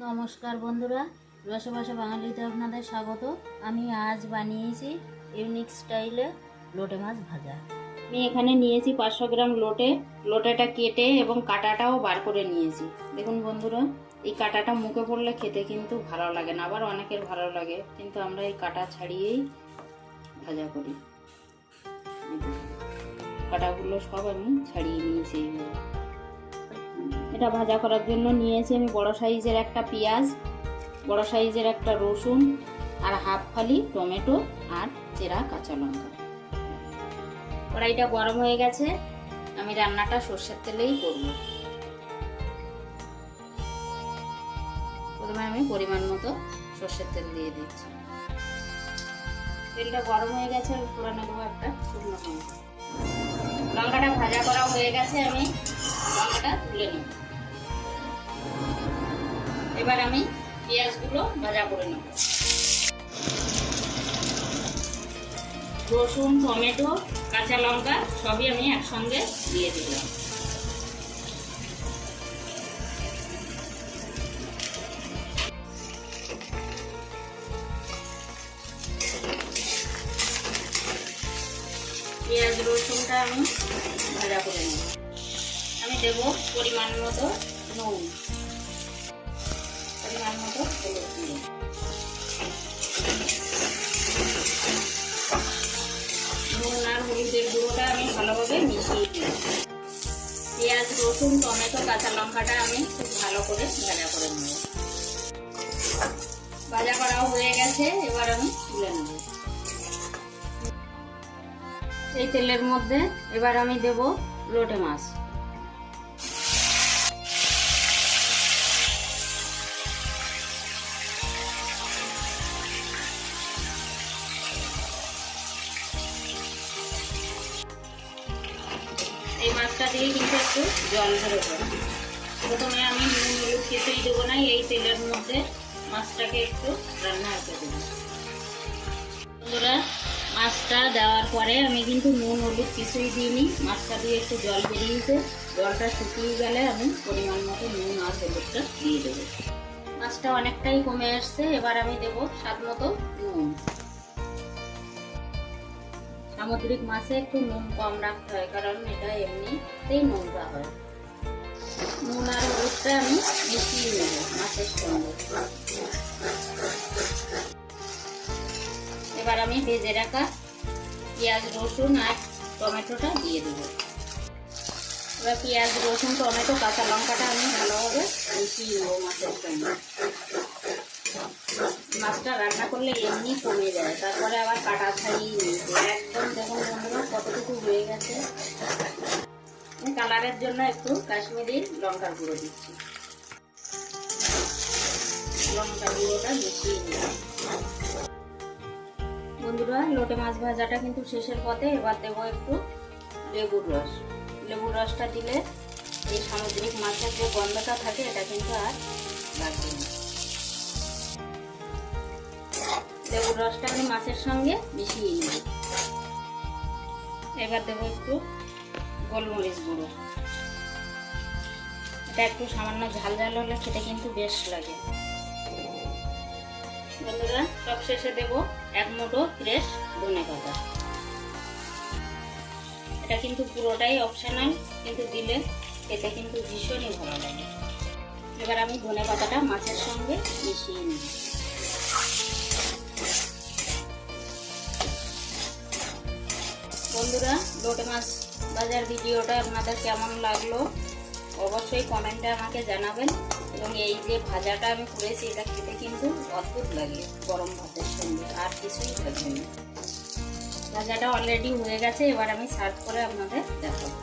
নমস্কার বন্ধুরা, রসে বসে বাঙালিতে আপনাদের স্বাগত। আমি আজ বানিয়েছি ইউনিক স্টাইলে লোটে মাছ ভাজা। আমি এখানে নিয়েছি 500 গ্রাম লোটে। লোটেটা কেটে এবং কাঁটাটাও বার করে নিয়েছি। দেখুন বন্ধুরা, এই কাঁটাটা মুখে পড়লে খেতে কিন্তু ভালো লাগে না, আবার অনেকের ভালো লাগে, কিন্তু আমরা এই কাঁটা ছাড়িয়েই ভাজা করি। কাঁটাগুলো সব আমি ছাড়িয়ে নিয়েছি। এটা ভাজা করার জন্য নিয়েছি আমি বড় সাইজের একটা পেঁয়াজ, বড় সাইজের একটা রসুন, আর হাফ ফালি টমেটো, আর চেরা কাঁচা লঙ্কা। কড়াইটা গরম হয়ে গেছে, আমি রান্নাটা সর্ষের তেলেই করব। প্রথমে আমি পরিমাণ মতো সর্ষের তেল দিয়ে দিচ্ছি। তেলটা গরম হয়ে গেছে, ফোড়ন দেবো একটা শুকনো লঙ্কা। লঙ্কাটা ভাজা করা হয়ে গেছে, আমি লঙ্কাটা তুলে নেব। এবার আমি পেঁয়াজগুলো ভাজা করে নেব। রসুন, টমেটো, কাঁচা লঙ্কা সবই আমি একসঙ্গে দিয়ে দিলাম। পেঁয়াজ রসুনটা আমি ভাজা করে নেব। আমি দেব পরিমাণ মতো নুন, পরিমাণ মতো হলুদ দিয়ে। নুন আর হলুদের গুঁড়োটা আমি ভালোভাবে মিশিয়ে দিই। পেঁয়াজ রসুন টমেটো কাঁচা লঙ্কাটা আমি খুব ভালো করে ভাজা করে নেব। ভাজা করাও হয়ে গেছে, এবার আমি তুলে নেব। এই তেলের মধ্যে এবার আমি দেব লোটে মাছ। এই মাছটা দিয়ে কিন্তু একটু জল ধরবে। প্রথমে আমি নুন হলুদ কিছুই দেবো না, এই তেলের মধ্যে মাছটাকে একটু রান্না হতে দেবো। বন্ধুরা, মাছটা দেওয়ার পরে আমি কিন্তু নুন হলুদ কিছুই দিইনি, মাছটা দিয়ে একটু জল বেরিয়েছে। জলটা শুকিয়ে গেলে আমি পরিমাণ মতো নুন আর হলুদটা দিয়ে দেবো। মাছটা অনেকটাই কমে আসছে, এবার আমি দেবো স্বাদ মতো নুন। সামুদ্রিক মাছে একটু নুন কম রাখতে হয়, কারণ এটা এমনিতেই নোংরা হয়। নুন আর হলুদটা আমি মিশিয়ে নেব মাছের সঙ্গে। এবার আমি ভেজে রাখা পেঁয়াজ রসুন আর টমেটোটা দিয়ে দেবো। এবার পেঁয়াজ রসুন টমেটো কাঁচা লঙ্কাটা আমি ভালোভাবে মিশিয়ে নেবো মাছের সঙ্গে। মাছটা রান্না করলে এমনি কমে যায়, তারপরে আবার কাটা ছাড়িয়ে নিয়েছে। একদম দেখুন বন্ধুরা কতটুকু হয়ে গেছে। কালারের জন্য একটু কাশ্মীরি লঙ্কার গুঁড়ো দিচ্ছি। লঙ্কার গুঁড়োটা মিশিয়ে নিলাম। বন্ধুরা, লোটে মাছ ভাজাটা কিন্তু শেষের পথে। এবার দেবো একটু লেবুর রস। লেবুর রসটা দিলে এই সামুদ্রিক মাছের যে গন্ধটা থাকে এটা কিন্তু আর লাগবে না। লেবুর রসটা আমি মাছের সঙ্গে মিশিয়ে নিই। এবার দেবো একটু গোলমরিচ গুঁড়ো। এটা একটু সামান্য ঝাল ঝাল হলে খেতে কিন্তু বেশ লাগে। বন্ধুরা, সব শেষে দেবো 1 মুঠো ফ্রেশ ধনেপাতা। এটা কিন্তু পুরোটাই অপশনাল, কিন্তু দিলে খেতে কিন্তু ভীষণই ভালো লাগে। এবার আমি ধনেপাতাটা মাছের সঙ্গে মিশিয়ে নিই। বন্ধুরা, লোটে মাছ ভাজার ভিডিওটা আপনাদের কেমন লাগলো অবশ্যই কমেন্টে আমাকে জানাবেন। এবং এই যে ভাজাটা আমি করেছি এটা খেতে কিন্তু অদ্ভুত লাগে গরম ভাতের সঙ্গে, আর কিছুই লাগবে না। ভাজাটা অলরেডি হয়ে গেছে, এবার আমি সার্ভ করে আপনাদের দেখাবো।